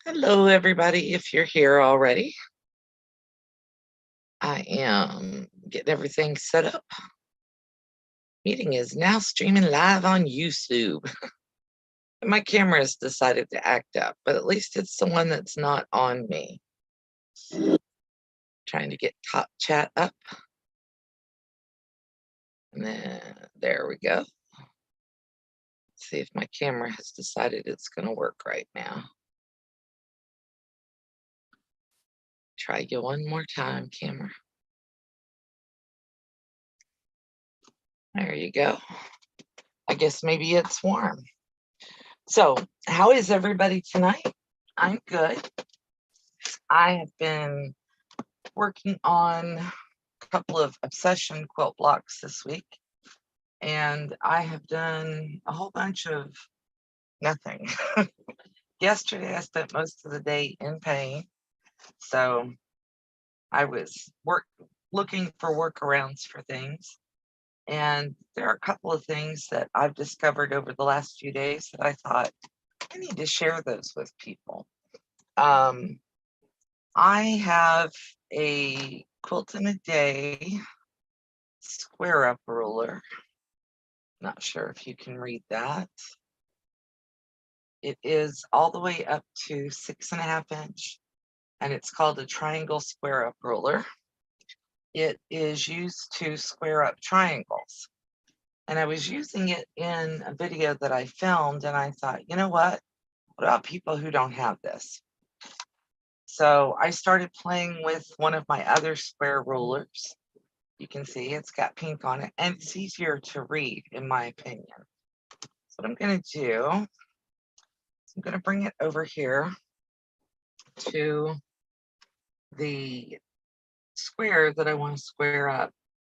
Hello, everybody. If you're here already, I am getting everything set up. Meeting is now streaming live on YouTube. And my camera has decided to act up, but at least it's the one that's not on me. Trying to get top chat up. And then there we go. Let's see if my camera has decided it's going to work right now. Try you one more time, camera. There you go. I guess maybe it's warm. So, how is everybody tonight? I'm good. I have been working on a couple of obsession quilt blocks this week, and I have done a whole bunch of nothing. Yesterday, I spent most of the day in pain, so I was looking for workarounds for things. And there are a couple of things that I've discovered over the last few days that I thought I need to share those with people. I have a quilt in a day square up ruler. Not sure if you can read that. It is all the way up to 6.5 inch, and it's called a triangle square up ruler. It is used to square up triangles. And I was using it in a video that I filmed, and I thought, you know what about people who don't have this? So I started playing with one of my other square rulers. You can see it's got pink on it, and it's easier to read, in my opinion. So what I'm going to do is I'm going to bring it over here to the square that I want to square up.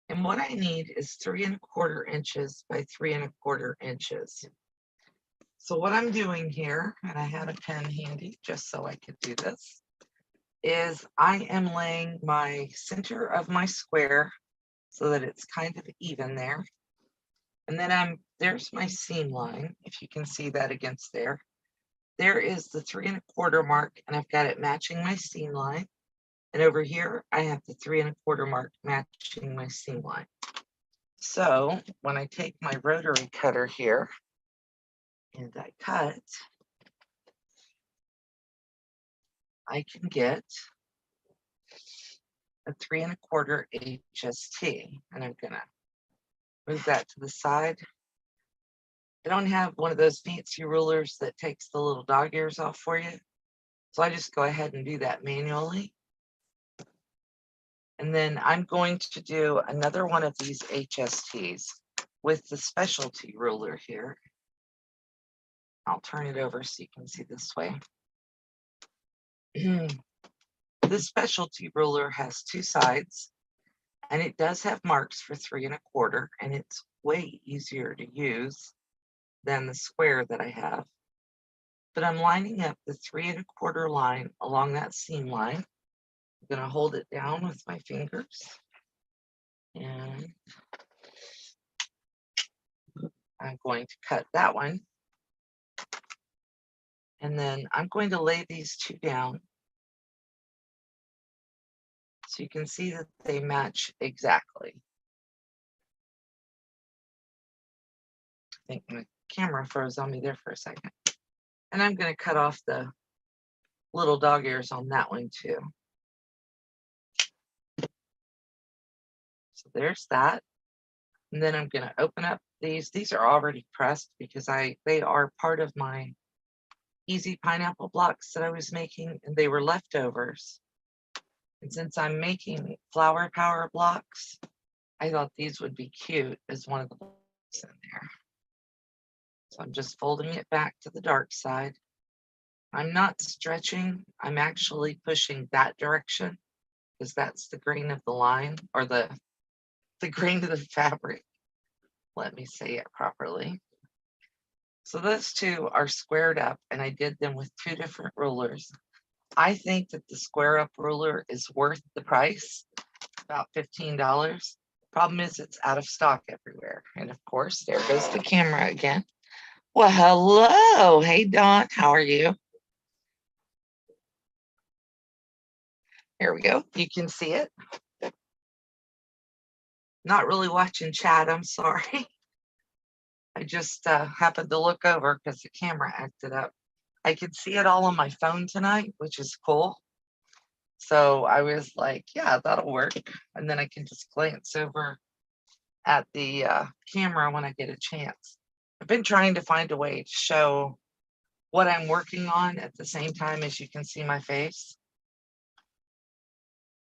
And what I need is 3¼ inches by 3¼ inches. So what I'm doing here, and I had a pen handy just so I could do this, is I am laying my center of my square so that it's kind of even there. And then there's my seam line, if you can see that against there. There is the 3¼ mark, and I've got it matching my seam line. And over here, I have the 3¼ mark matching my seam line. So when I take my rotary cutter here and I cut, I can get a 3¼ HST, and I'm gonna move that to the side. I don't have one of those fancy rulers that takes the little dog ears off for you, so I just go ahead and do that manually. And then I'm going to do another one of these HSTs with the specialty ruler here. I'll turn it over so you can see this way. This specialty ruler has 2 sides, and it does have marks for 3¼ and it's way easier to use than the square that I have. But I'm lining up the 3¼ line along that seam line. I'm going to hold it down with my fingers, and I'm going to cut that one. And then I'm going to lay these 2 down so you can see that they match exactly. I think my camera froze on me there for a second. And I'm going to cut off the little dog ears on that one too. So there's that. And then I'm going to open up these. These are already pressed because they are part of my easy pineapple blocks that I was making, and they were leftovers. And since I'm making flower power blocks, I thought these would be cute as one of the blocks in there. So I'm just folding it back to the dark side. I'm not stretching, I'm actually pushing that direction because that's the grain of the line, or the grain of the fabric. Let me say it properly. So those 2 are squared up, and I did them with 2 different rulers. I think that the square up ruler is worth the price, about $15. Problem is it's out of stock everywhere. And of course, there goes the camera again. Well, hello. Hey, Dawn, how are you? Here we go. You can see it. Not really watching chat, I'm sorry. I just happened to look over because the camera acted up. I could see it all on my phone tonight, which is cool. So I was like, yeah, that'll work. And then I can just glance over at the camera when I get a chance. I've been trying to find a way to show what I'm working on at the same time as you can see my face.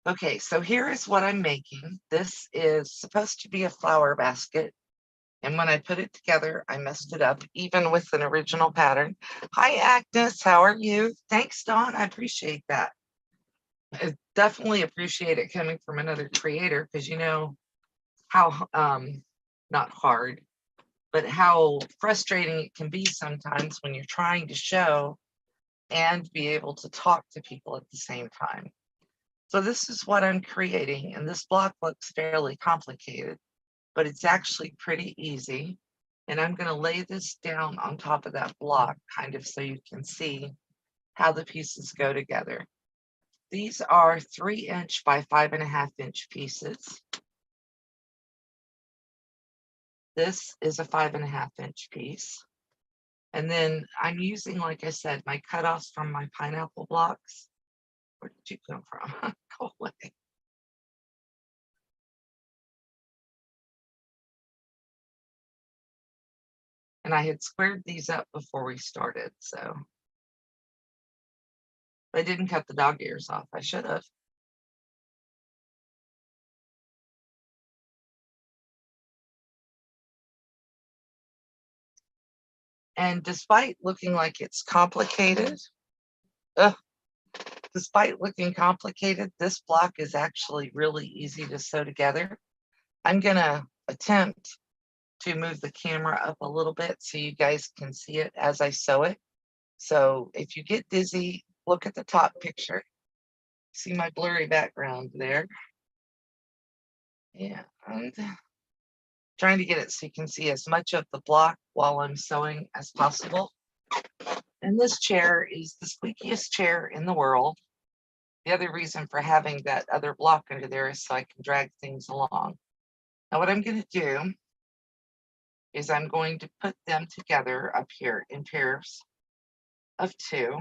Okay, so here is what I'm making. This is supposed to be a flower basket. And when I put it together, I messed it up, even with an original pattern. Hi, Agnes, how are you? Thanks, Dawn, I appreciate that. I definitely appreciate it coming from another creator, because you know how, not hard, but how frustrating it can be sometimes when you're trying to show and be able to talk to people at the same time. So this is what I'm creating, and this block looks fairly complicated, but it's actually pretty easy. And I'm going to lay this down on top of that block, kind of so you can see how the pieces go together. These are 3" by 5.5" pieces. This is a 5.5" piece. And then I'm using, like I said, my cutoffs from my pineapple blocks. Where did you come from? Go away. And I had squared these up before we started, so I didn't cut the dog ears off. I should have. And despite looking like it's complicated, despite looking complicated, this block is actually really easy to sew together. I'm gonna attempt to move the camera up a little bit so you guys can see it as I sew it. So if you get dizzy, look at the top picture. See my blurry background there. Yeah, and trying to get it so you can see as much of the block while I'm sewing as possible. And this chair is the squeakiest chair in the world. The other reason for having that other block under there is so I can drag things along. Now what I'm going to do is I'm going to put them together up here in pairs of 2.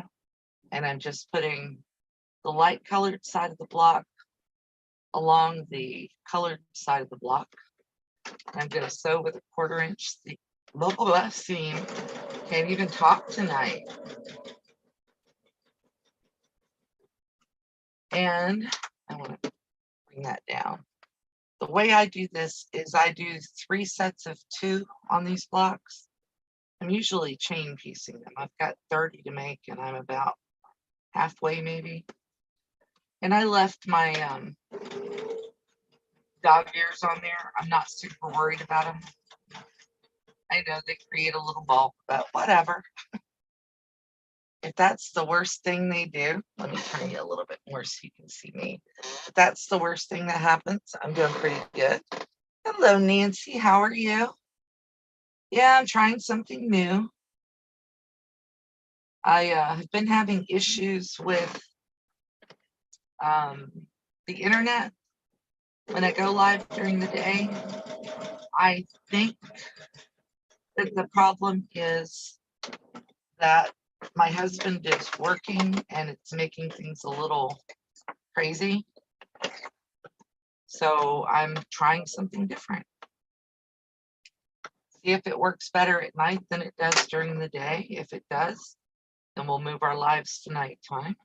And I'm just putting the light colored side of the block along the colored side of the block. I'm going to sew with a 1/4" seam. Can't even talk tonight. And I want to bring that down. The way I do this is I do 3 sets of 2 on these blocks. I'm usually chain piecing them. I've got 30 to make, and I'm about halfway maybe. And I left my dog ears on there. I'm not super worried about them. I know they create a little bulk, but whatever. If that's the worst thing they do, let me turn you a little bit more so you can see me. If that's the worst thing that happens, I'm doing pretty good. Hello, Nancy. How are you? Yeah, I'm trying something new. I have been having issues with the internet when I go live during the day. I think that the problem is that my husband is working and it's making things a little crazy. So I'm trying something different. See if it works better at night than it does during the day. If it does, then we'll move our lives to nighttime.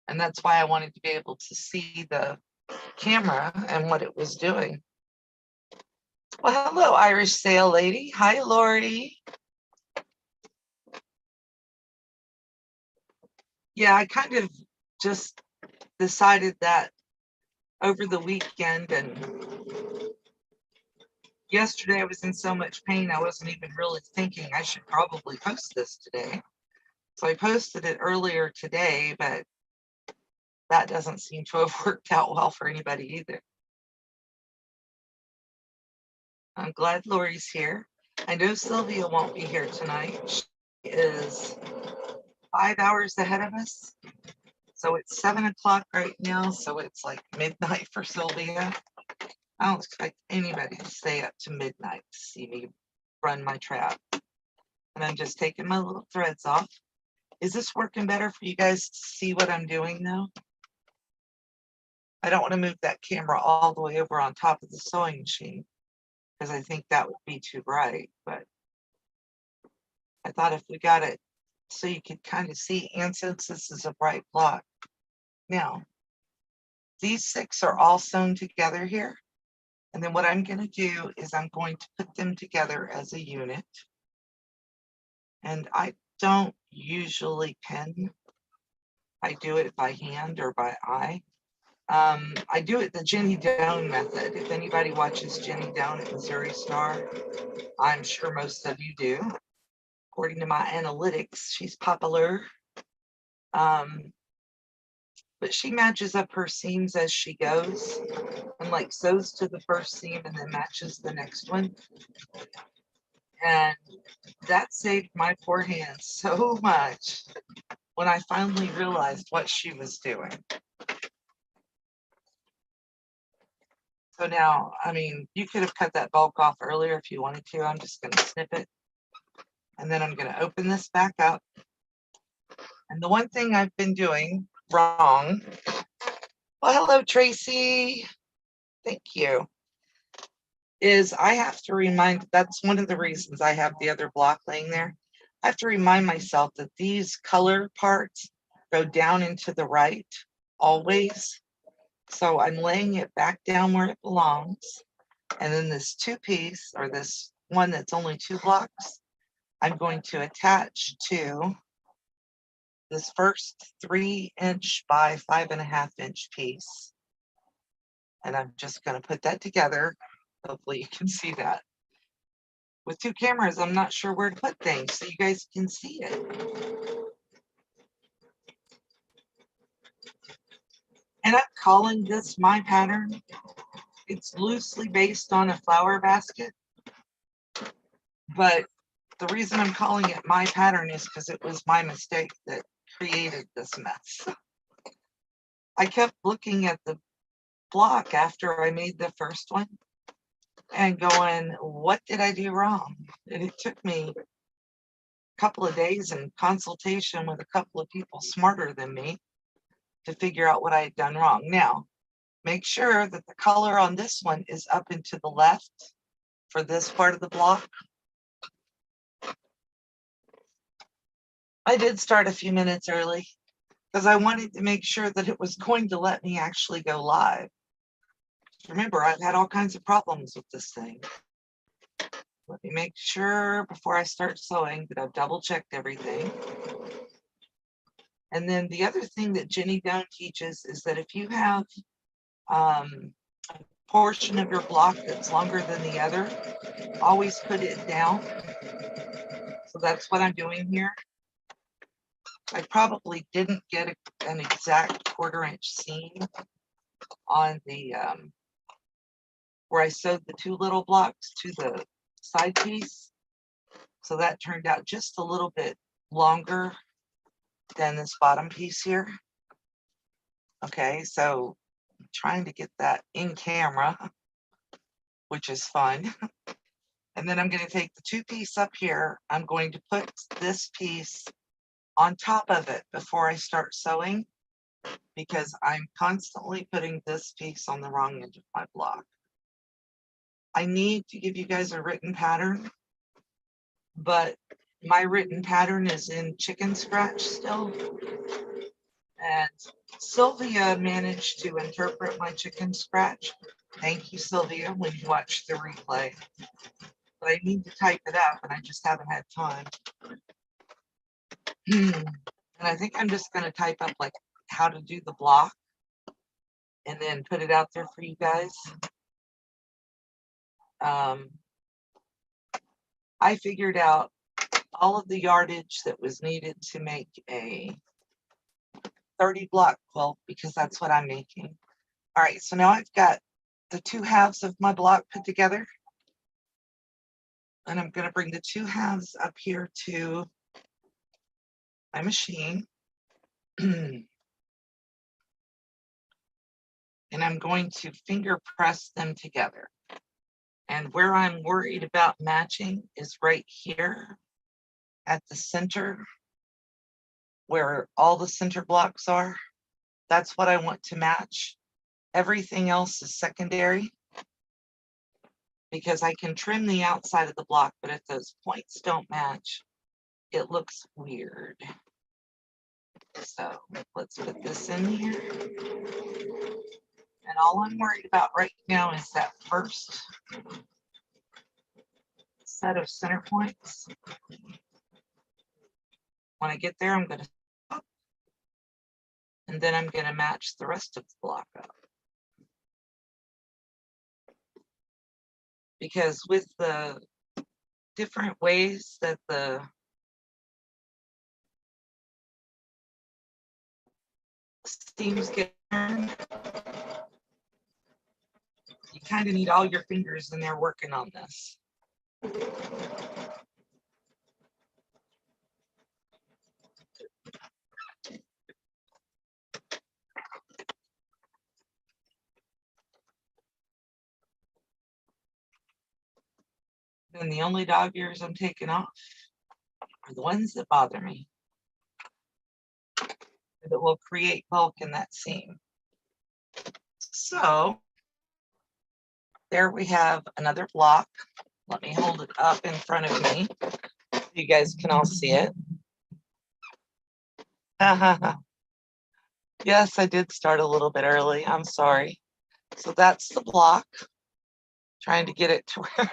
And that's why I wanted to be able to see the camera and what it was doing. Well, hello, Irish Sail Lady. Hi, Lori. Yeah, I kind of just decided that over the weekend, and yesterday I was in so much pain I wasn't even really thinking I should probably post this today. So I posted it earlier today, but that doesn't seem to have worked out well for anybody either. I'm glad Lori's here. I know Sylvia won't be here tonight. She is 5 hours ahead of us. So it's 7 o'clock right now, so it's like midnight for Sylvia. I don't expect anybody to stay up to midnight to see me run my trap. And I'm just taking my little threads off. Is this working better for you guys to see what I'm doing now? I don't want to move that camera all the way over on top of the sewing machine because I think that would be too bright, but I thought if we got it so you could kind of see, and since this is a bright block. Now, these 6 are all sewn together here. And then what I'm going to do is I'm going to put them together as a unit. And I don't usually pin. I do it by hand or by eye. I do it the Jenny Doan method. If anybody watches Jenny Doan at Missouri Star, I'm sure most of you do. According to my analytics, she's popular. But she matches up her seams as she goes and like sews to the first seam and then matches the next one. And that saved my poor hands so much when I finally realized what she was doing. So now, I mean, you could have cut that bulk off earlier if you wanted to. I'm just going to snip it. And then I'm going to open this back up. And the one thing I've been doing wrong. Well, hello, Tracy. Thank you. Is I have to remind, that's one of the reasons I have the other block laying there. I have to remind myself that these color parts go down into the right always. So I'm laying it back down where it belongs. And then this 2-piece, or this one that's only 2 blocks, I'm going to attach to this first 3-inch by 5.5-inch piece. And I'm just going to put that together. Hopefully you can see that. With 2 cameras, I'm not sure where to put things, so you guys can see it. And I'm calling this my pattern. It's loosely based on a flower basket, but the reason I'm calling it my pattern is because it was my mistake that created this mess. I kept looking at the block after I made the first one and going, what did I do wrong? And it took me a couple of days in consultation with a couple of people smarter than me to figure out what I had done wrong. Now, make sure that the color on this one is up and to the left for this part of the block. I did start a few minutes early because I wanted to make sure that it was going to let me actually go live. Remember, I've had all kinds of problems with this thing. Let me make sure before I start sewing that I've double checked everything. And then the other thing that Jenny Doan teaches is that if you have a portion of your block that's longer than the other, always put it down. So that's what I'm doing here. I probably didn't get an exact 1/4-inch seam on the where I sewed the 2 little blocks to the side piece. So that turned out just a little bit longer than this bottom piece here. Okay, so I'm trying to get that in camera, which is fun. And then I'm going to take the 2-piece up here. I'm going to put this piece on top of it before I start sewing, because I'm constantly putting this piece on the wrong end of my block. I need to give you guys a written pattern, but my written pattern is in chicken scratch still. And Sylvia managed to interpret my chicken scratch. Thank you, Sylvia, when you watch the replay. But I need to type it up and I just haven't had time. And I think I'm just going to type up like how to do the block and then put it out there for you guys. I figured out all of the yardage that was needed to make a 30 block quilt because that's what I'm making. All right, so now I've got the 2 halves of my block put together. And I'm going to bring the 2 halves up here to my machine. and I'm going to finger press them together. And where I'm worried about matching is right here at the center, where all the center blocks are. That's what I want to match. Everything else is secondary because I can trim the outside of the block, but if those points don't match, it looks weird. So let's put this in here. And all I'm worried about right now is that first set of center points. When I get there, I'm going to stop, and then I'm going to match the rest of the block up. Because with the different ways that the seams get turned, you kind of need all your fingers in there working on this. Then the only dog ears I'm taking off are the ones that bother me, that will create bulk in that seam. So there we have another block. Let me hold it up in front of me so you guys can all see it. Yes, I did start a little bit early. I'm sorry. So that's the block. Trying to get it to where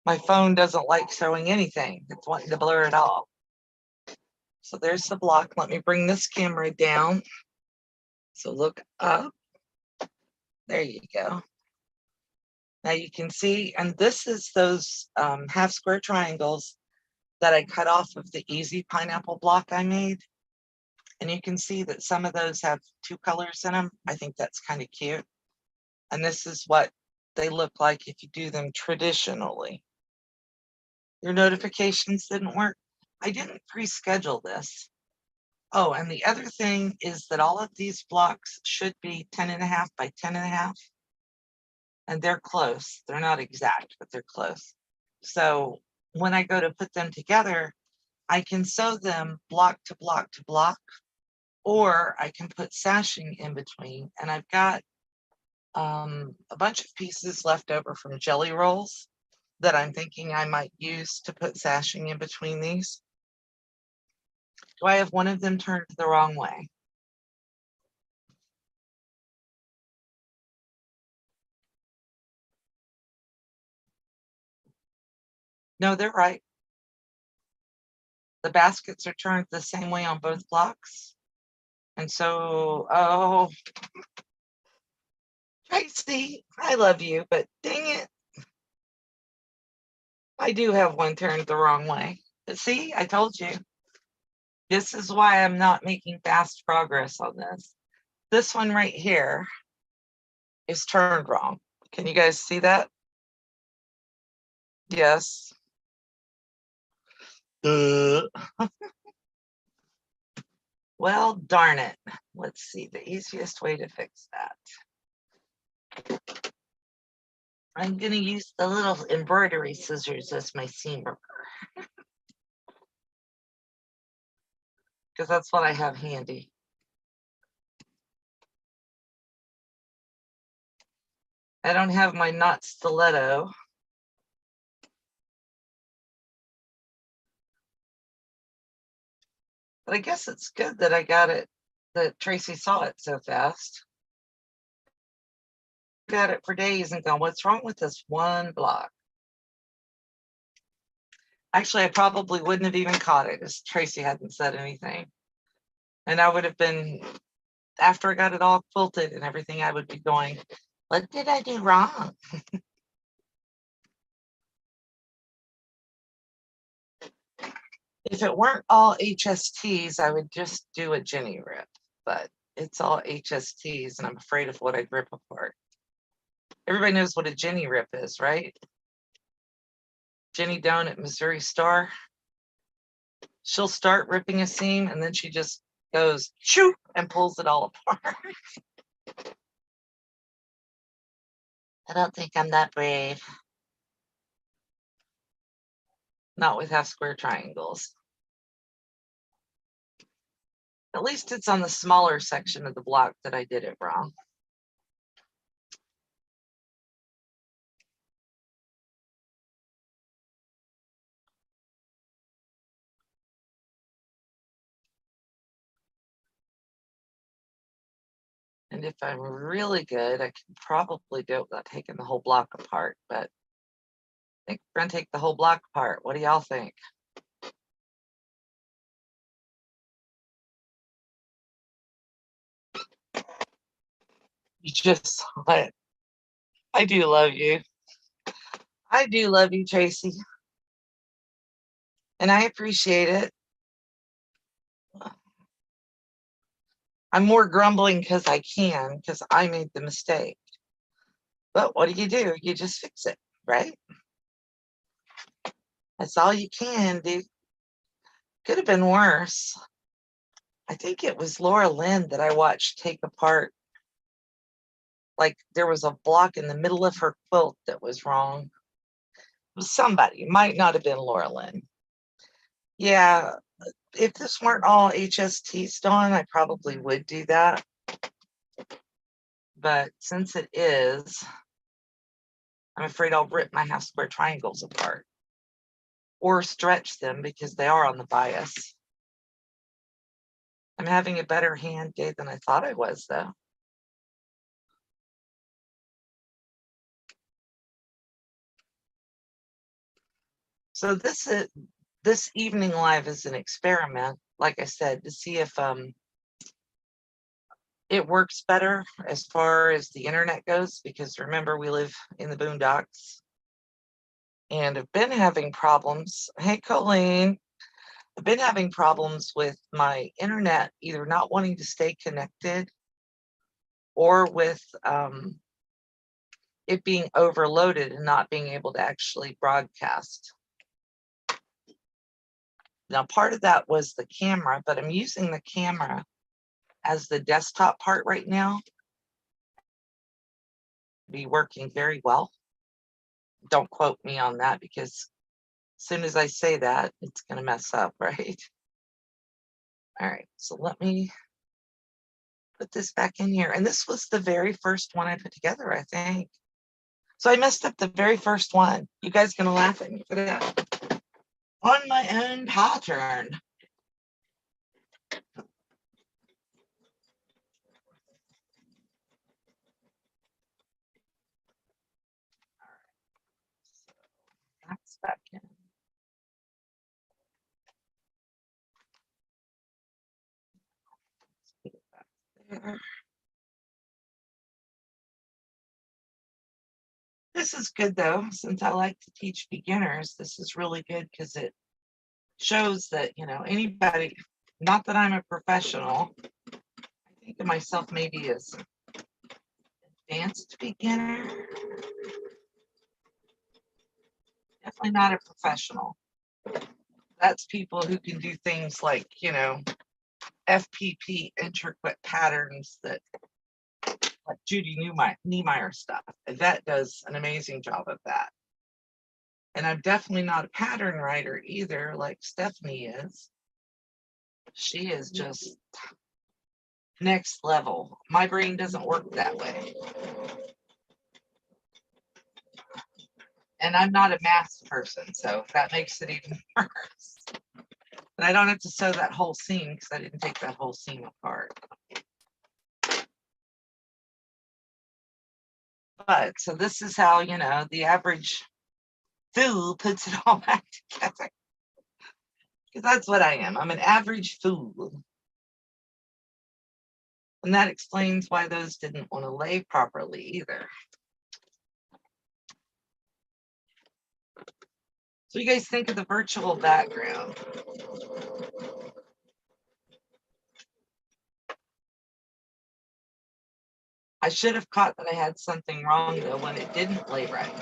my phone doesn't like showing anything. It's wanting to blur it all. So there's the block. Let me bring this camera down. So look up. There you go. Now you can see, and this is those half square triangles that I cut off of the easy pineapple block I made. And you can see that some of those have two colors in them. I think that's kind of cute. And this is what they look like if you do them traditionally. Your notifications didn't work. I didn't pre-schedule this. Oh, and the other thing is that all of these blocks should be 10.5 by 10.5. And they're close. They're not exact, but they're close. So when I go to put them together, I can sew them block to block to block, or I can put sashing in between. And I've got a bunch of pieces left over from jelly rolls that I'm thinking I might use to put sashing in between these. Do I have one of them turned the wrong way? No, they're right. The baskets are turned the same way on both blocks. And so, oh, Tracy, I love you, but dang it. I do have one turned the wrong way. But see, I told you. This is why I'm not making fast progress on this. This one right here is turned wrong. Can you guys see that? Yes. Well, darn it. Let's see the easiest way to fix that. I'm going to use the little embroidery scissors as my seam worker, because that's what I have handy. I don't have my knot stiletto. But I guess it's good that I got it, that Tracy saw it so fast. Got it for days and gone, what's wrong with this one block? Actually, I probably wouldn't have even caught it if Tracy hadn't said anything. And I would have been, after I got it all quilted and everything, I would be going, what did I do wrong? If it weren't all HSTs, I would just do a Jenny rip, but it's all HSTs and I'm afraid of what I'd rip apart. Everybody knows what a Jenny rip is, right? Jenny down at Missouri Star. She'll start ripping a seam and then she just goes shoo and pulls it all apart. I don't think I'm that brave. Not with half square triangles. At least it's on the smaller section of the block that I did it wrong. And if I'm really good, I can probably do it without taking the whole block apart, but I think we're gonna take the whole block apart. What do y'all think? You just saw it. I do love you. I do love you, Tracy. And I appreciate it. I'm more grumbling because I can, because I made the mistake. But what do? You just fix it, right? That's all you can do. Could have been worse. I think it was Laura Lynn that I watched take apart. Like there was a block in the middle of her quilt that was wrong. It was somebody, might not have been Laura Lynn. Yeah, if this weren't all HST on, I probably would do that. But since it is, I'm afraid I'll rip my half square triangles apart or stretch them because they are on the bias. I'm having a better hand day than I thought I was, though. So this evening live is an experiment, like I said, to see if it works better as far as the internet goes, because remember, we live in the boondocks and have been having problems. Hey, Colleen, I've been having problems with my internet, either not wanting to stay connected or with it being overloaded and not being able to actually broadcast. Now, part of that was the camera, but I'm using the camera as the desktop part right now. Be working very well. Don't quote me on that, because as soon as I say that, it's going to mess up, right? All right, so let me put this back in here. And this was the very first one I put together, I think. So I messed up the very first one. You guys gonna laugh at me for that? On my own pattern. That's back in. Let's put it back there. This is good though, since I like to teach beginners. This is really good because it shows that, you know, anybody, not that I'm a professional, I think of myself maybe as advanced beginner. Definitely not a professional. That's people who can do things like, you know, FPP intricate patterns that like Judy Niemeyer stuff. That does an amazing job of that. And I'm definitely not a pattern writer either, like Stephanie is. She is just next level. My brain doesn't work that way. And I'm not a math person, so that makes it even worse. And I don't have to sew that whole seam because I didn't take that whole seam apart. But so this is how, you know, the average fool puts it all back together. Because that's what I am. I'm an average fool. And that explains why those didn't want to lay properly either. So you guys think of the virtual background. I should have caught that I had something wrong though when it didn't lay right.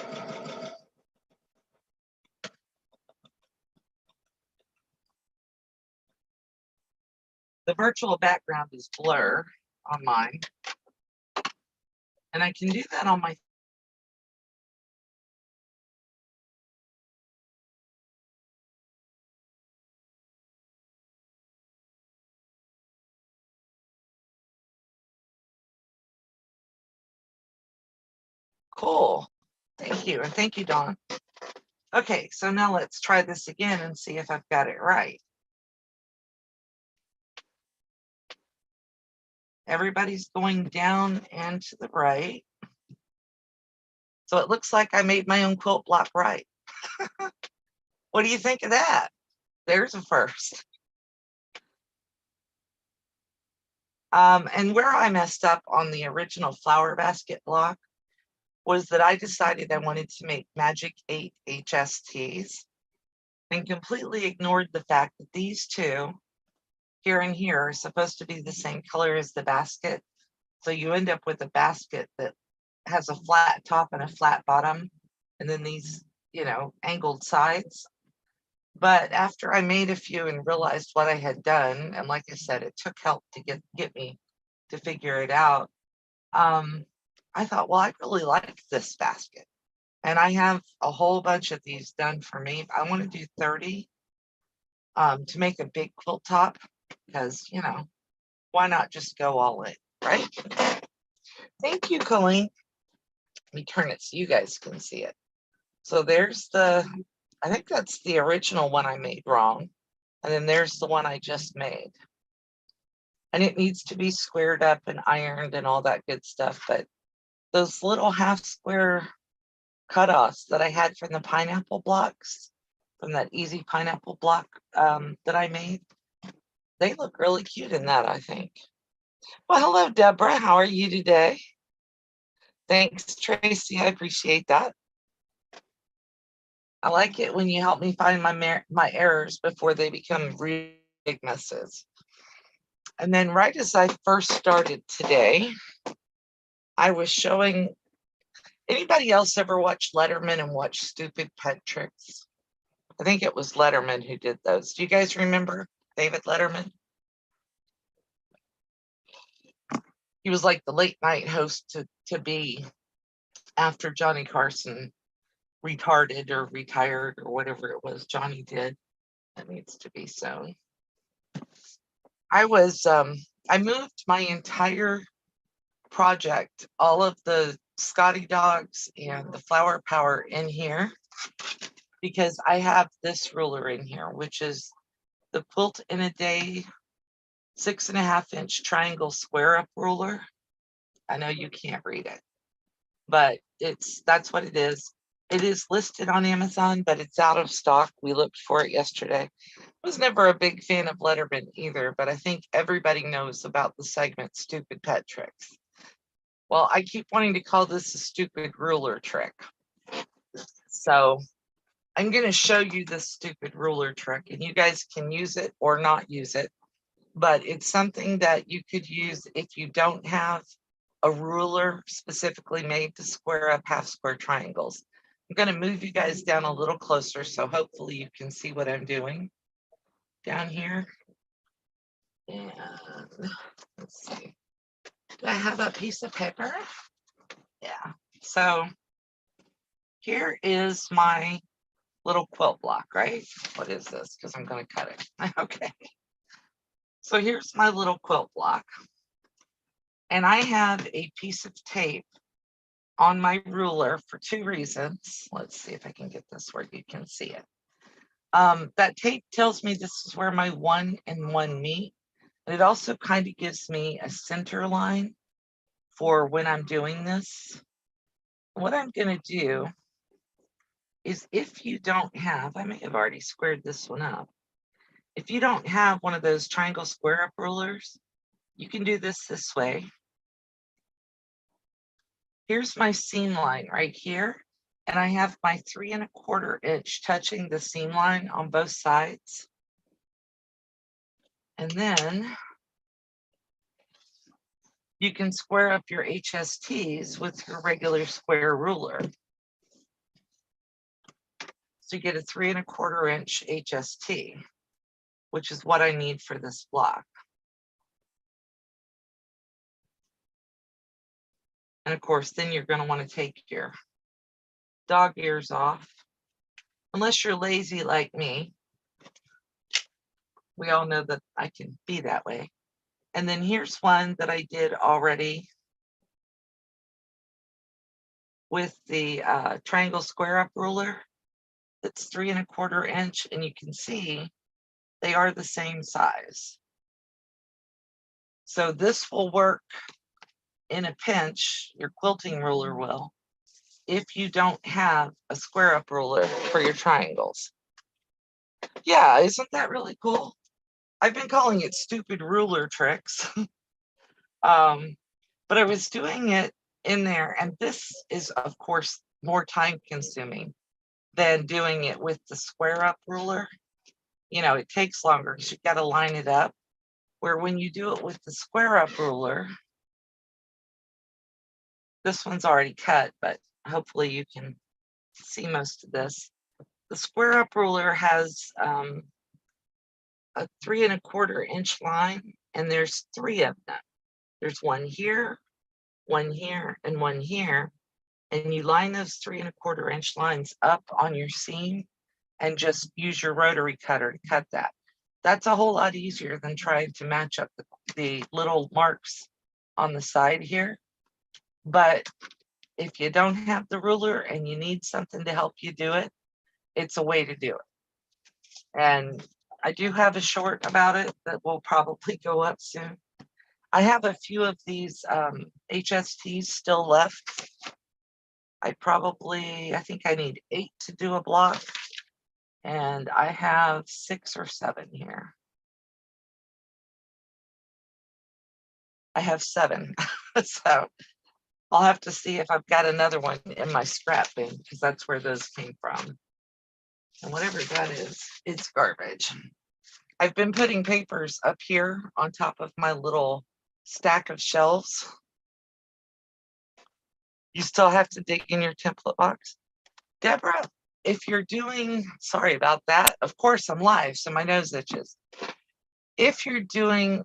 The virtual background is blur on mine. And I can do that on my Cool. Thank you. And thank you, Dawn. Okay, so now let's try this again and see if I've got it right. Everybody's going down and to the right. So it looks like I made my own quilt block right. What do you think of that? There's a first. And where I messed up on the original flower basket block was that I decided I wanted to make Magic 8 HSTs and completely ignored the fact that these two here and here are supposed to be the same color as the basket. So you end up with a basket that has a flat top and a flat bottom, and then these, angled sides. But after I made a few and realized what I had done, and like I said, it took help to get me to figure it out. I thought, well, I really like this basket. And I have a whole bunch of these done for me. I want to do 30 to make a big quilt top because, why not just go all in, right? Thank you, Colleen. Let me turn it so you guys can see it. So there's I think that's the original one I made wrong. And then there's the one I just made. And it needs to be squared up and ironed and all that good stuff. But those little half square cutoffs that I had from the pineapple blocks, from that easy pineapple block that I made, they look really cute in that, I think. Well, hello, Deborah. How are you today? Thanks, Tracy. I appreciate that. I like it when you help me find my errors before they become really big messes. And then right as I first started today, I was showing, anybody else ever watch Letterman and watch Stupid Pet Tricks? I think it was Letterman who did those. Do you guys remember David Letterman? He was like the late night host to be after Johnny Carson retarded or retired or whatever it was Johnny did that needs to be sewn. I moved my entire project, all of the Scotty dogs and the flower power in here because I have this ruler in here, which is the Quilt in a Day 6.5-inch triangle square up ruler. I know you can't read it, but that's what it is. It is listed on Amazon, but it's out of stock. We looked for it yesterday. I was never a big fan of Letterman either, but I think everybody knows about the segment Stupid Pet Tricks. Well, I keep wanting to call this a stupid ruler trick. So I'm going to show you this stupid ruler trick, and you guys can use it or not use it. But it's something that you could use if you don't have a ruler specifically made to square up half square triangles. I'm going to move you guys down a little closer, so hopefully you can see what I'm doing down here. And let's see. Do I have a piece of paper? Yeah. So here is my little quilt block, right? What is this? Because I'm going to cut it. Okay. So here's my little quilt block. And I have a piece of tape on my ruler for two reasons. Let's see if I can get this where you can see it. That tape tells me this is where my 1 and 1 meet. And it also kind of gives me a center line for when I'm doing this. What I'm going to do is, if you don't have, I may have already squared this one up. If you don't have one of those triangle square up rulers, you can do this way. Here's my seam line right here. And I have my 3 1/4 inch touching the seam line on both sides. And then you can square up your HSTs with your regular square ruler. So you get a 3 1/4 inch HST, which is what I need for this block. And of course, then you're going to want to take your dog ears off, unless you're lazy like me. We all know that I can be that way. And then here's one that I did already. with the triangle square up ruler. It's 3 1/4 inch, and you can see they are the same size. So this will work in a pinch, your quilting ruler will, if you don't have a square up ruler for your triangles. Yeah, isn't that really cool? I've been calling it stupid ruler tricks. But I was doing it in there, and this is, of course, more time consuming than doing it with the square up ruler. You know, it takes longer because you got to line it up. Where when you do it with the square up ruler, this one's already cut, but hopefully you can see most of this. The square up ruler has a 3 1/4 inch line, and there's 3 of them. There's one here, and one here. And you line those 3 1/4 inch lines up on your seam and just use your rotary cutter to cut that. That's a whole lot easier than trying to match up the little marks on the side here. But if you don't have the ruler and you need something to help you do it, it's a way to do it. And I do have a short about it that will probably go up soon. I have a few of these HSTs still left. I think I need 8 to do a block. And I have 6 or 7 here. I have 7. So I'll have to see if I've got another one in my scrap bin, because that's where those came from. And whatever that is, it's garbage. I've been putting papers up here on top of my little stack of shelves. You still have to dig in your template box. Deborah, if you're doing, sorry about that. Of course, I'm live, so my nose itches. If you're doing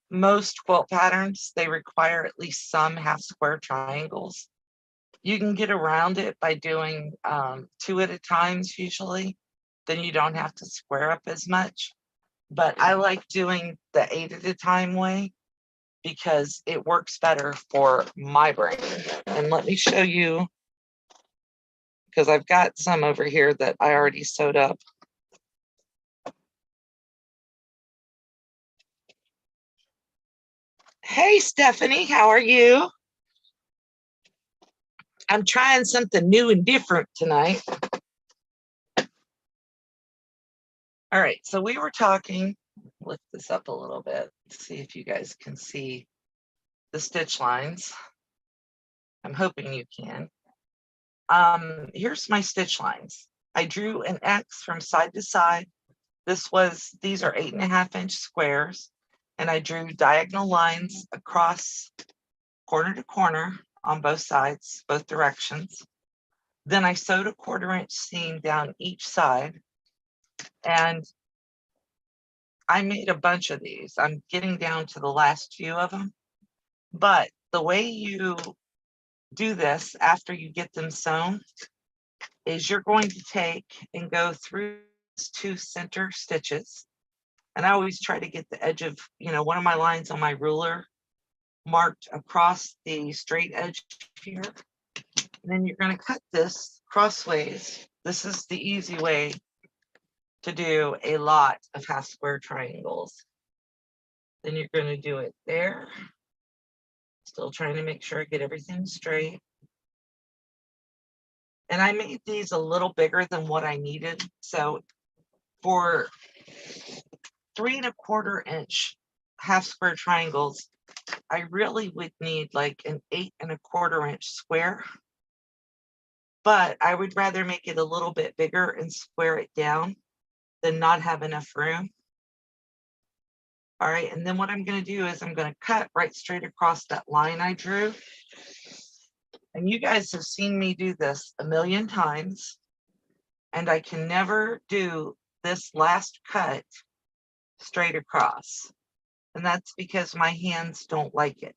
most quilt patterns, they require at least some half square triangles. You can get around it by doing 2 at a time usually. Then you don't have to square up as much. But I like doing the 8 at a time way because it works better for my brain. And let me show you, because I've got some over here that I already sewed up. Hey, Stephanie, how are you? I'm trying something new and different tonight. All right, so we were talking, lift this up a little bit, see if you guys can see the stitch lines. I'm hoping you can. Here's my stitch lines. I drew an X from side to side. These are 8 1/2 inch squares, and I drew diagonal lines across corner to corner on both sides, both directions. Then I sewed a 1/4 inch seam down each side, and I made a bunch of these. I'm getting down to the last few of them, but the way you do this after you get them sewn is you're going to take and go through 2 center stitches. And I always try to get the edge of, one of my lines on my ruler marked across the straight edge here. And then you're going to cut this crossways. This is the easy way to do a lot of half square triangles. Then you're going to do it there. Still trying to make sure I get everything straight. And I made these a little bigger than what I needed. So for 3 1/4 inch half square triangles, I really would need like an 8 1/4 inch square. But I would rather make it a little bit bigger and square it down than not have enough room. All right, and then what I'm going to do is I'm going to cut right straight across that line I drew. And you guys have seen me do this a million times, and I can never do this last cut straight across. And that's because my hands don't like it.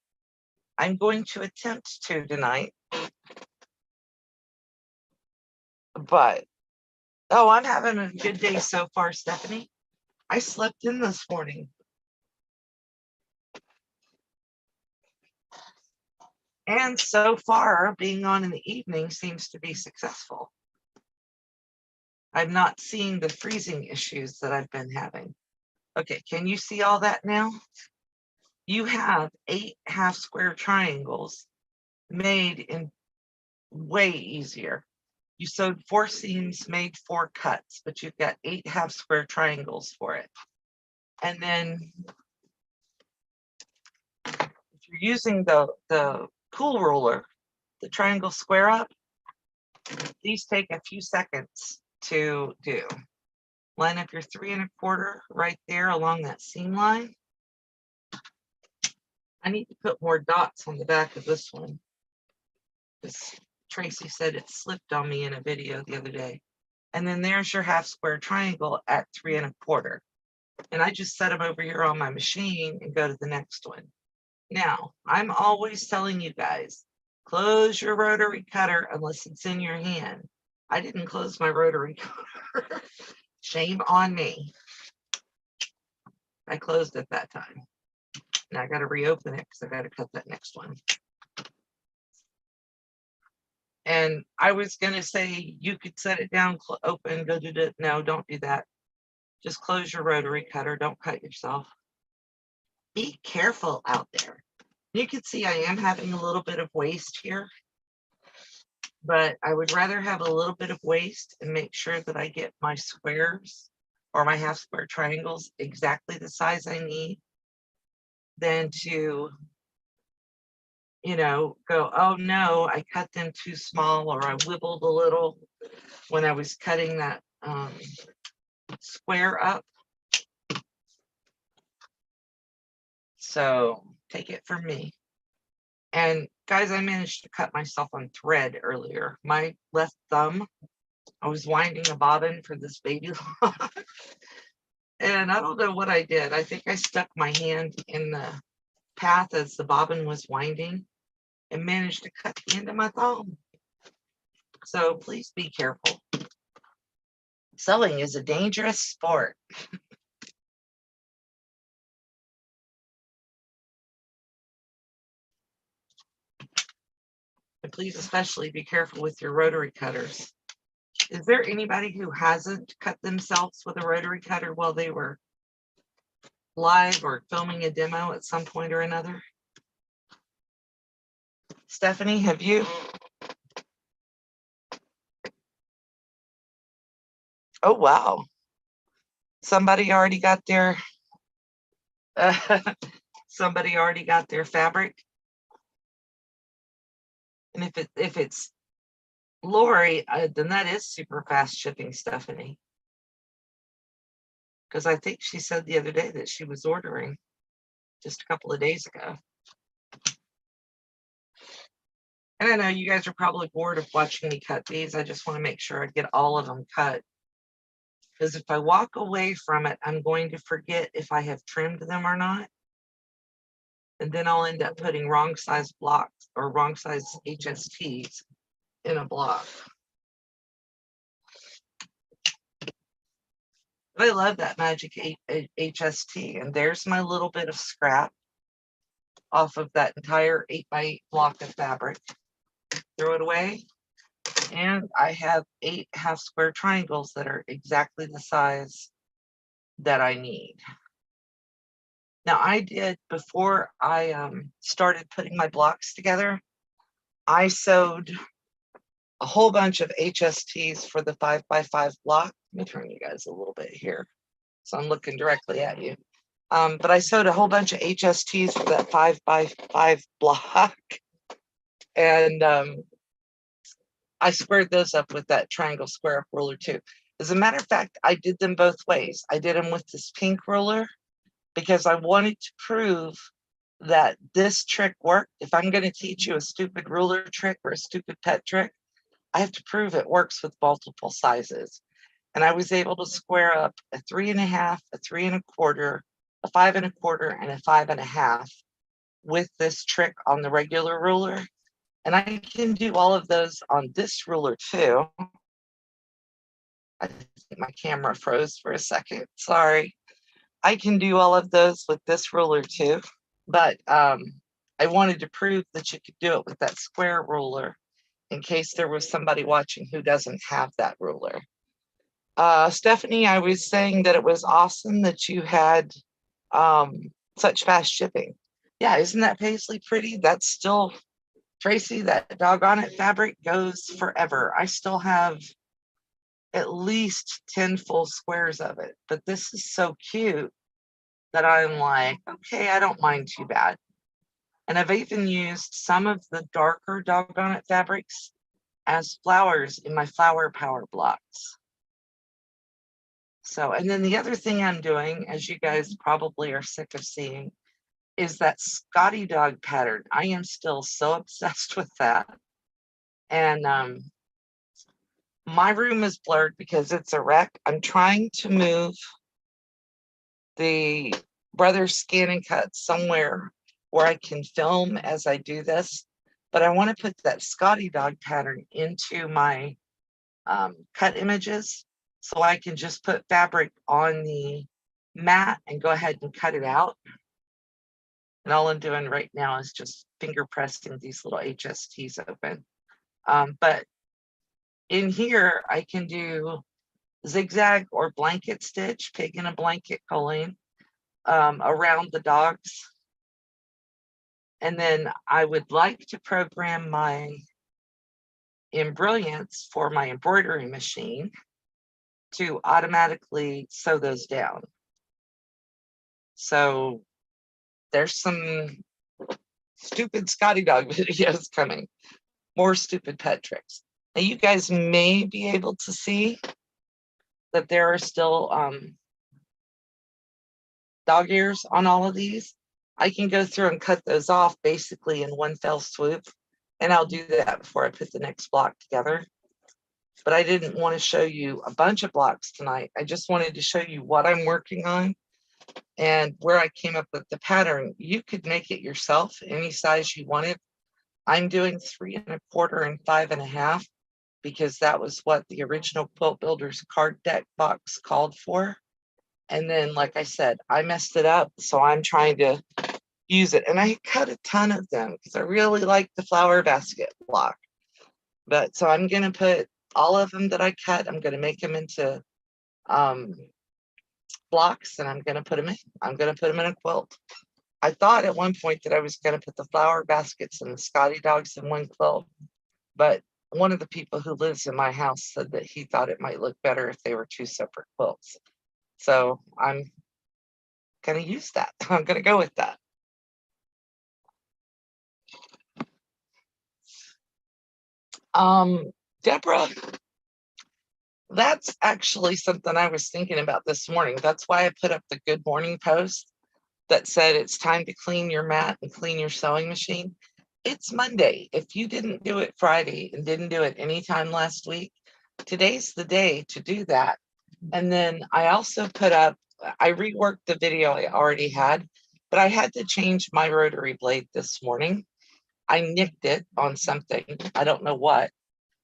I'm going to attempt to tonight. But, oh, I'm having a good day so far, Stephanie. I slept in this morning. And so far, being on in the evening seems to be successful. I'm not seeing the freezing issues that I've been having. Okay, can you see all that now? You have 8 half square triangles made in way easier. You sewed 4 seams, made 4 cuts, but you've got 8 half square triangles for it. And then if you're using the pool ruler, the triangle square up, these take a few seconds to do. Line up your 3 1/4 right there along that seam line. I need to put more dots on the back of this one, because Tracy said it slipped on me in a video the other day. And then there's your half square triangle at 3 1/4. And I just set them over here on my machine and go to the next one. Now, I'm always telling you guys, close your rotary cutter unless it's in your hand. I didn't close my rotary cutter. Shame on me. I closed it that time. Now I got to reopen it because I got to cut that next one. And I was going to say you could set it down, open, go do it. No, don't do that. Just close your rotary cutter. Don't cut yourself. Be careful out there. You can see I am having a little bit of waste here, but I would rather have a little bit of waste and make sure that I get my squares or my half square triangles exactly the size I need than to, you know, go, oh no, I cut them too small, or I wibbled a little when I was cutting that square up. So take it from me. And guys, I managed to cut myself on thread earlier. My left thumb, I was winding a bobbin for this baby lock. And I don't know what I did. I think I stuck my hand in the path as the bobbin was winding and managed to cut the end of my thumb. So please be careful. Sewing is a dangerous sport. And please especially be careful with your rotary cutters. Is there anybody who hasn't cut themselves with a rotary cutter while they were live or filming a demo at some point or another? Stephanie, have you? Oh, wow. Somebody already got their somebody already got their fabric. And if it's Lori, then that is super fast shipping, Stephanie. Because I think she said the other day that she was ordering just a couple of days ago. And I know you guys are probably bored of watching me cut these. I just want to make sure I get all of them cut. Because if I walk away from it, I'm going to forget if I have trimmed them or not. And then I'll end up putting wrong size blocks or wrong size HSTs in a block. But I love that magic HST. And there's my little bit of scrap off of that entire 8x8 block of fabric. Throw it away. And I have 8 half square triangles that are exactly the size that I need. Now I did, before I started putting my blocks together, I sewed a whole bunch of HSTs for the 5x5 block. Let me turn you guys a little bit here, so I'm looking directly at you. But I sewed a whole bunch of HSTs for that 5x5 block. And I squared those up with that triangle square up ruler too. As a matter of fact, I did them both ways. I did them with this pink ruler because I wanted to prove that this trick worked. If I'm going to teach you a stupid ruler trick or a stupid pet trick, I have to prove it works with multiple sizes. And I was able to square up a 3 1/2, a 3 1/4, a 5 1/4, and a 5 1/2 with this trick on the regular ruler. And I can do all of those on this ruler too. I think my camera froze for a second. Sorry. I can do all of those with this ruler too. But I wanted to prove that you could do it with that square ruler in case there was somebody watching who doesn't have that ruler. Stephanie, I was saying that it was awesome that you had such fast shipping. Yeah, isn't that paisley pretty? That's still, Tracy, that doggone it fabric goes forever. I still have at least 10 full squares of it, but this is so cute that I'm like, okay, I don't mind too bad. And I've even used some of the darker doggone it fabrics as flowers in my flower power blocks. So, and then the other thing I'm doing, as you guys probably are sick of seeing, is that Scotty dog pattern. I am still so obsessed with that. And my room is blurred because it's a wreck. I'm trying to move the Brothers Scan and Cut somewhere where I can film as I do this. But I want to put that Scotty dog pattern into my cut images so I can just put fabric on the mat and go ahead and cut it out. And all I'm doing right now is just finger pressing these little HSTs open. But in here, I can do zigzag or blanket stitch, pig in a blanket culling around the dogs. And then I would like to program my Embrilliance for my embroidery machine to automatically sew those down. So there's some stupid Scotty dog videos coming, more stupid pet tricks. Now you guys may be able to see that there are still dog ears on all of these. I can go through and cut those off basically in one fell swoop. And I'll do that before I put the next block together. But I didn't want to show you a bunch of blocks tonight. I just wanted to show you what I'm working on and where I came up with the pattern. You could make it yourself, any size you wanted. I'm doing 3 1/4 and 5 1/2 because that was what the original Quilt Builders card deck box called for. And then, like I said, I messed it up. So I'm trying to use it. And I cut a ton of them because I really like the flower basket block. But so I'm going to put all of them that I cut, I'm going to make them into blocks and I'm going to put them in. I'm going to put them in a quilt. I thought at one point that I was going to put the flower baskets and the Scotty dogs in one quilt. But one of the people who lives in my house said that he thought it might look better if they were 2 separate quilts. So I'm going to use that. I'm going to go with that. Deborah, that's actually something I was thinking about this morning. That's why I put up the good morning post that said it's time to clean your mat and clean your sewing machine. It's Monday. If you didn't do it Friday and didn't do it anytime last week, today's the day to do that. And then I also put up, I reworked the video I already had, but I had to change my rotary blade this morning. I nicked it on something, I don't know what,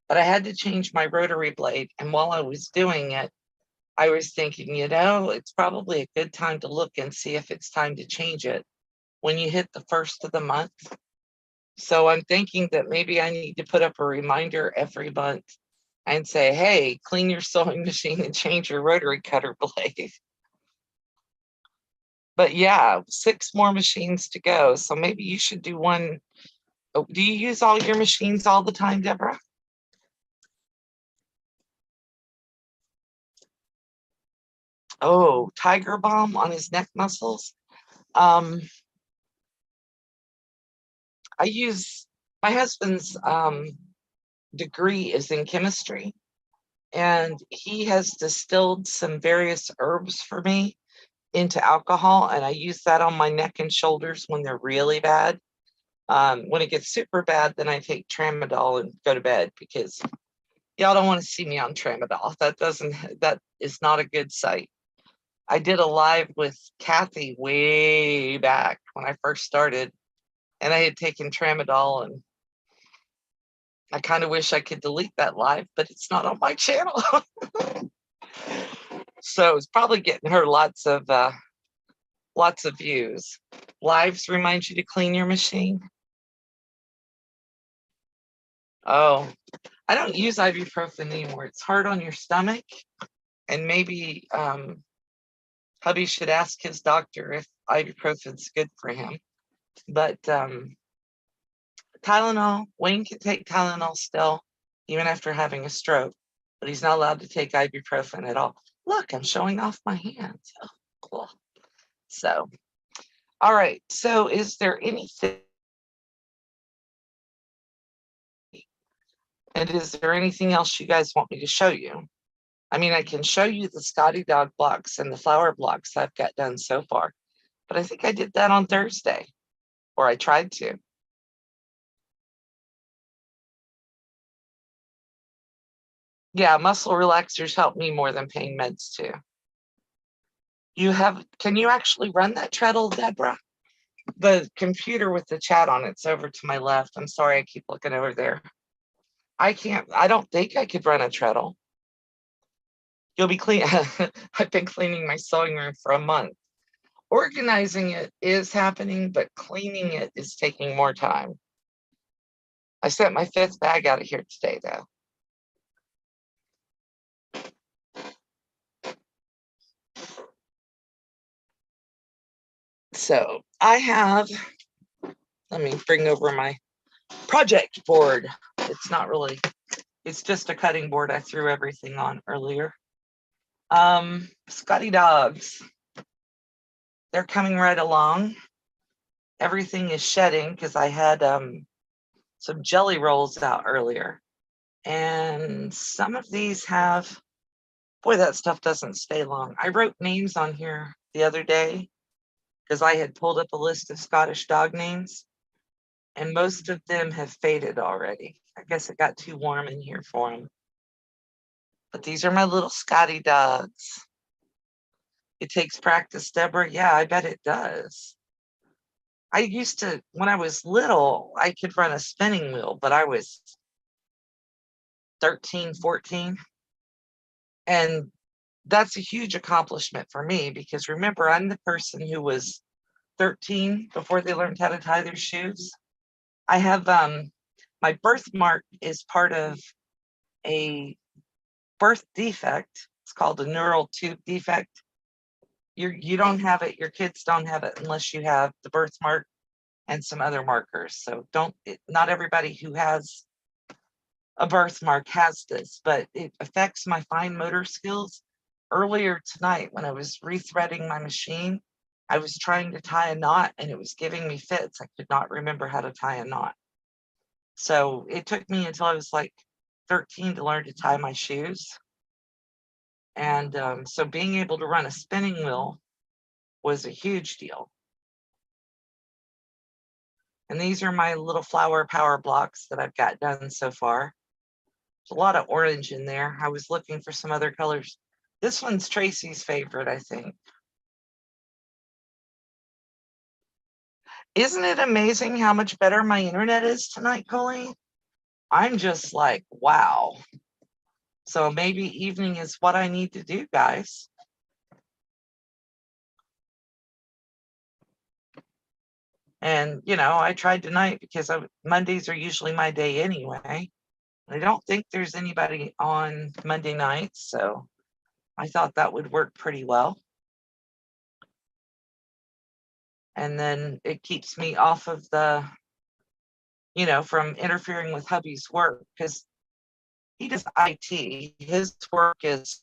but I had to change my rotary blade. And while I was doing it, I was thinking, you know, it's probably a good time to look and see if it's time to change it when you hit the first of the month. So I'm thinking that maybe I need to put up a reminder every month and say, hey, clean your sewing machine and change your rotary cutter blade. But yeah, 6 more machines to go. So maybe you should do one. Oh, do you use all your machines all the time, Deborah? Oh, Tiger Balm on his neck muscles. I use, my husband's degree is in chemistry, and he has distilled some various herbs for me into alcohol, and I use that on my neck and shoulders when they're really bad. When it gets super bad, then I take tramadol and go to bed because y'all don't want to see me on tramadol. That is not a good sight. I did a live with Kathy way back when I first started, and I had taken tramadol, and I kind of wish I could delete that live, but it's not on my channel. So it's probably getting her lots of lots of views. Lives remind you to clean your machine. Oh, I don't use ibuprofen anymore. It's hard on your stomach. And maybe hubby should ask his doctor if ibuprofen's good for him. But Tylenol, Wayne can take Tylenol still, even after having a stroke, but he's not allowed to take ibuprofen at all. Look, I'm showing off my hands. Oh, cool. So, all right. So is there anything, and is there anything else you guys want me to show you? I mean, I can show you the Scotty dog blocks and the flower blocks I've got done so far, but I think I did that on Thursday, or I tried to. Yeah, muscle relaxers help me more than pain meds too. Can you actually run that treadle, Deborah? The computer with the chat on it's over to my left. I'm sorry, I keep looking over there. I don't think I could run a treadle. You'll be clean. I've been cleaning my sewing room for a month. Organizing it is happening, but cleaning it is taking more time. I sent my 5th bag out of here today, though. So I have, let me bring over my project board. It's not really, it's just a cutting board I threw everything on earlier. Scotty dogs, they're coming right along. Everything is shedding because I had some jelly rolls out earlier. And some of these have, boy, that stuff doesn't stay long. I wrote names on here the other day because I had pulled up a list of Scottish dog names, and most of them have faded already. I guess it got too warm in here for them. But these are my little Scotty dogs. It takes practice, Deborah. Yeah, I bet it does. I used to, when I was little, I could run a spinning wheel, but I was 13, 14. And that's a huge accomplishment for me because remember, I'm the person who was 13 before they learned how to tie their shoes. I have my birthmark is part of a birth defect. It's called a neural tube defect. You don't have it, your kids don't have it unless you have the birthmark and some other markers. So not everybody who has a birthmark has this, but it affects my fine motor skills. Earlier tonight, when I was rethreading my machine, I was trying to tie a knot and it was giving me fits. I could not remember how to tie a knot. So it took me until I was like 13 to learn to tie my shoes. And so being able to run a spinning wheel was a huge deal. And these are my little flower power blocks that I've got done so far. There's a lot of orange in there. I was looking for some other colors. This one's Tracy's favorite, I think. Isn't it amazing how much better my internet is tonight, Colleen? I'm just like, wow. So maybe evening is what I need to do, guys. And, you know, I tried tonight because Mondays are usually my day anyway. I don't think there's anybody on Monday nights, so I thought that would work pretty well. And then it keeps me off of the, you know, from interfering with hubby's work because he does IT. His work is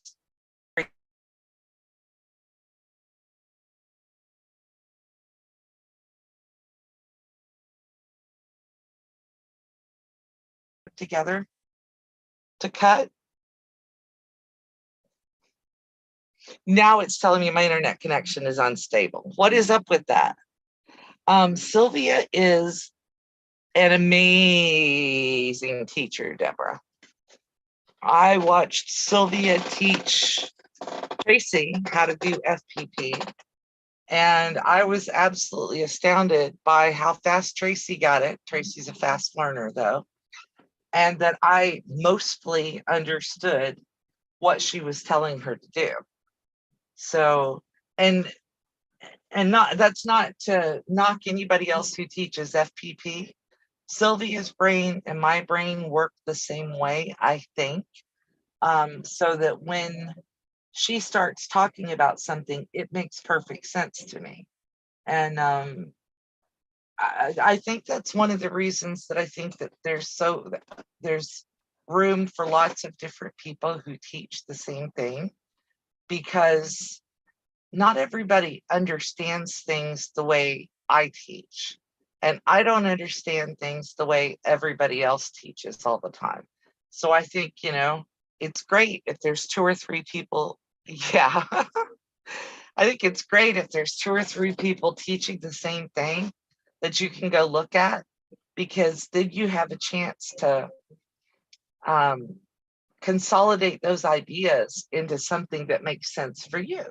together to cut. Now it's telling me my internet connection is unstable. What is up with that? Sylvia is an amazing teacher, Deborah. I watched Sylvia teach Tracy how to do FPP, and I was absolutely astounded by how fast Tracy got it. Tracy's a fast learner, though, and that I mostly understood what she was telling her to do. So, and And that's not to knock anybody else who teaches FPP. Sylvia's brain and my brain work the same way, I think, so that when she starts talking about something, it makes perfect sense to me. And I think that's one of the reasons that I think that there's room for lots of different people who teach the same thing, because not everybody understands things the way I teach. And I don't understand things the way everybody else teaches all the time. So I think, it's great if there's two or three people. Yeah. I think it's great if there's two or three people teaching the same thing that you can go look at, because then you have a chance to consolidate those ideas into something that makes sense for you.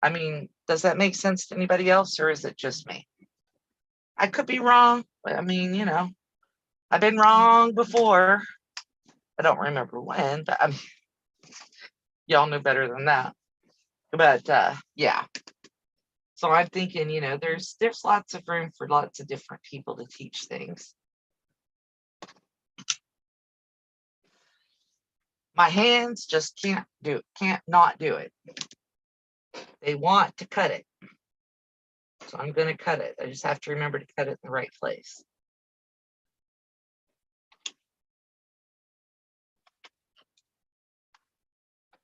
I mean, does that make sense to anybody else, or is it just me? I could be wrong, but I mean, I've been wrong before. I don't remember when, but y'all know better than that. But yeah. So I'm thinking, there's lots of room for lots of different people to teach things. My hands just can't not do it. They want to cut it. So I'm going to cut it. I just have to remember to cut it in the right place.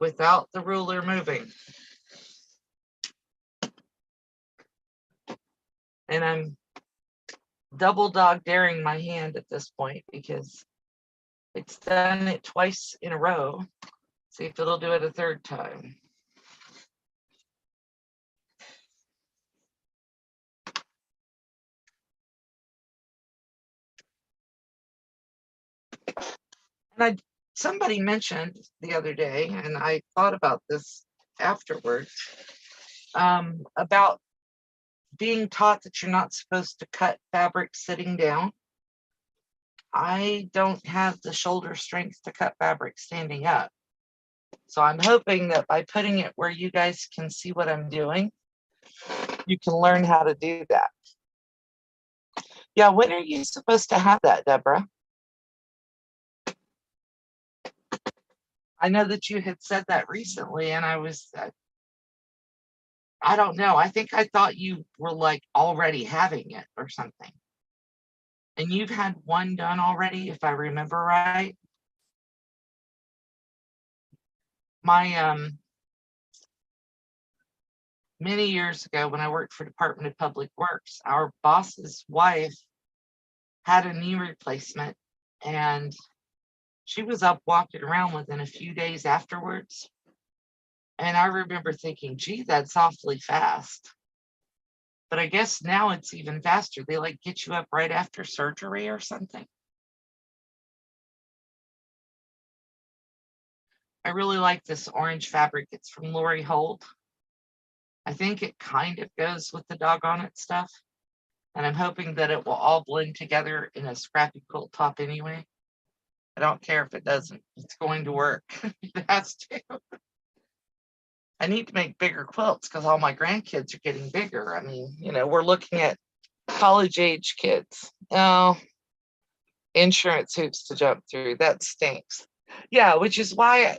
Without the ruler moving. And I'm double dog daring my hand at this point, because it's done it twice in a row. See if it'll do it a third time. And somebody mentioned the other day, and I thought about this afterwards, about being taught that you're not supposed to cut fabric sitting down. I don't have the shoulder strength to cut fabric standing up. So I'm hoping that by putting it where you guys can see what I'm doing, you can learn how to do that. Yeah, when are you supposed to have that, Deborah? I know that you had said that recently, and I was, I don't know. I think I thought you were like already having it or something. And you've had one done already, if I remember right. My many years ago, when I worked for Department of Public Works, our boss's wife had a knee replacement, and she was up walking around within a few days afterwards. And I remember thinking, gee, that's awfully fast. But I guess now it's even faster. They like get you up right after surgery or something. I really like this orange fabric. It's from Lori Holt. I think it kind of goes with the doggone it stuff. And I'm hoping that it will all blend together in a scrappy quilt top anyway. I don't care if it doesn't. It's going to work. It has to. I need to make bigger quilts because all my grandkids are getting bigger. I mean, we're looking at college age kids. Oh, insurance hoops to jump through. That stinks. Yeah, which is why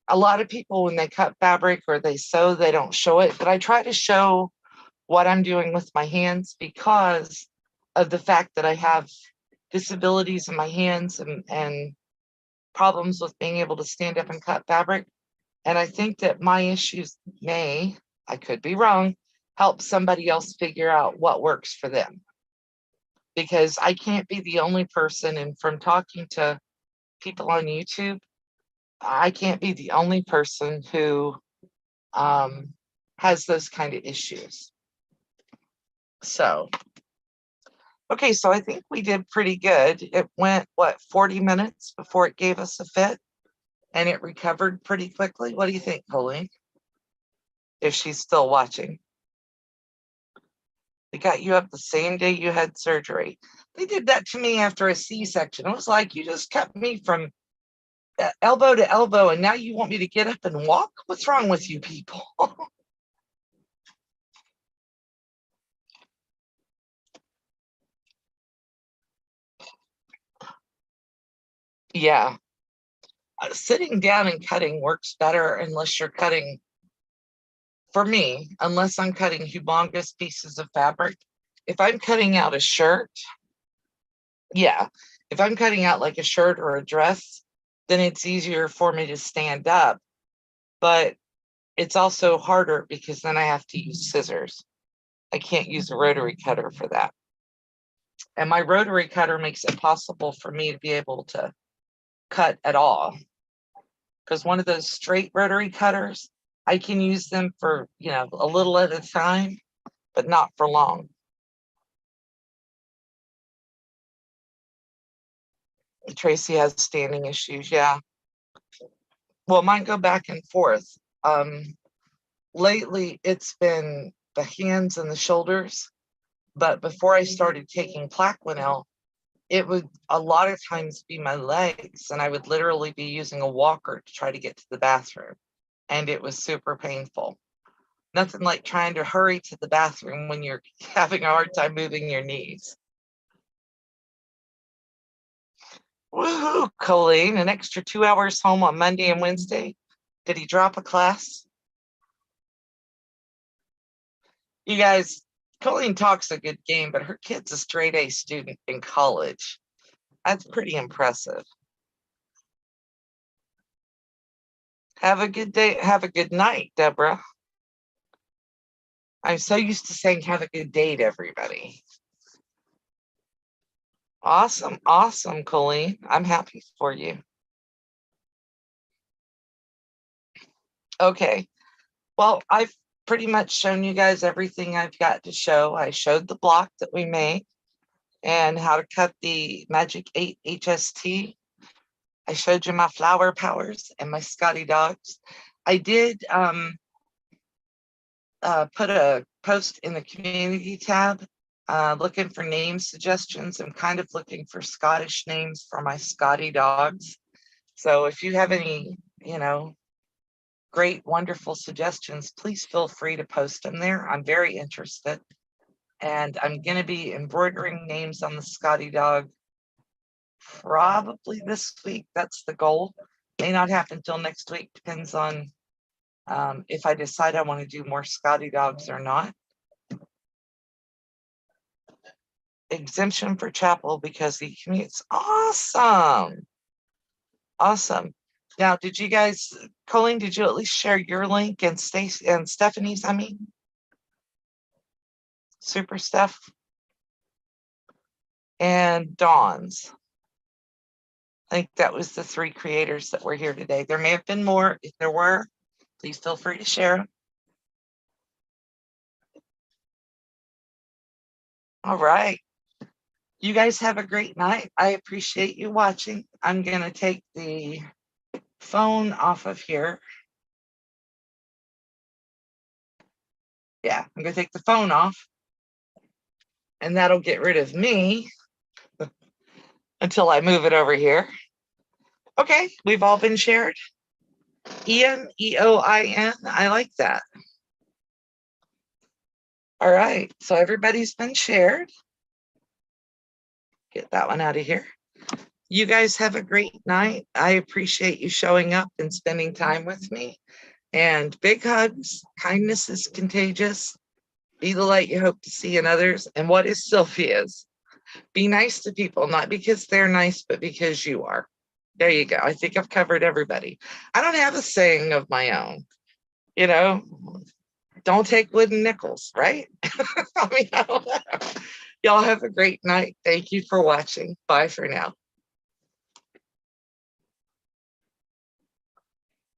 a lot of people, when they cut fabric or they sew, they don't show it. But I try to show what I'm doing with my hands because of the fact that I have disabilities in my hands and problems with being able to stand up and cut fabric. And I think that my issues I could be wrong, help somebody else figure out what works for them. Because I can't be the only person, and from talking to people on YouTube, I can't be the only person who has those kind of issues. So, okay, so I think we did pretty good. It went, 40 minutes before it gave us a fit, and it recovered pretty quickly. What do you think, Colleen? If she's still watching. They got you up the same day you had surgery. They did that to me after a C-section. It was like, you just cut me from elbow to elbow, and now you want me to get up and walk? What's wrong with you people? Yeah. Sitting down and cutting works better unless you're cutting, for me, unless I'm cutting humongous pieces of fabric. If I'm cutting out a shirt, yeah, if I'm cutting out like a shirt or a dress, then it's easier for me to stand up. But it's also harder because then I have to use scissors. I can't use a rotary cutter for that. And my rotary cutter makes it possible for me to be able to cut at all. Because one of those straight rotary cutters, I can use them for, a little at a time, but not for long. Tracy has standing issues. Yeah. Well, mine go back and forth. Lately, it's been the hands and the shoulders. But before I started taking Plaquenil, it would a lot of times be my legs, and I would literally be using a walker to try to get to the bathroom. And it was super painful. Nothing like trying to hurry to the bathroom when you're having a hard time moving your knees. Woohoo, Colleen, an extra 2 hours home on Monday and Wednesday. Did he drop a class? You guys, Colleen talks a good game, but her kid's a straight A student in college. That's pretty impressive. Have a good day. Have a good night, Deborah. I'm so used to saying have a good day to everybody. Awesome. Awesome, Colleen. I'm happy for you. Okay. Well, I've pretty much shown you guys everything I've got to show. I showed the block that we made and how to cut the Magic 8 HST. I showed you my flower powers and my Scotty dogs. I did put a post in the community tab looking for name suggestions. I'm kind of looking for Scottish names for my Scotty dogs. So if you have any, great, wonderful suggestions, please feel free to post them there. I'm very interested. And I'm going to be embroidering names on the Scotty dog probably this week. That's the goal. May not happen until next week. Depends on if I decide I want to do more Scotty dogs or not. Exemption for chapel because he commutes. Awesome. Awesome. Now, did you guys, Colleen, did you at least share your link and Stacy and Stephanie's? Super Steph and Dawn's. I think that was the 3 creators that were here today. There may have been more. If there were, please feel free to share. All right. You guys have a great night. I appreciate you watching. I'm going to take the phone off of here. Yeah, I'm going to take the phone off. And that'll get rid of me until I move it over here. Okay, we've all been shared. Ian, E-O-I-N. I like that. All right, so everybody's been shared. Get that one out of here. You guys have a great night. I appreciate you showing up and spending time with me. And big hugs. Kindness is contagious. Be the light you hope to see in others. And what is Sylvia's? Be nice to people, not because they're nice, but because you are. There you go. I think I've covered everybody. I don't have a saying of my own. Don't take wooden nickels, right? I don't know. Y'all have a great night. Thank you for watching. Bye for now.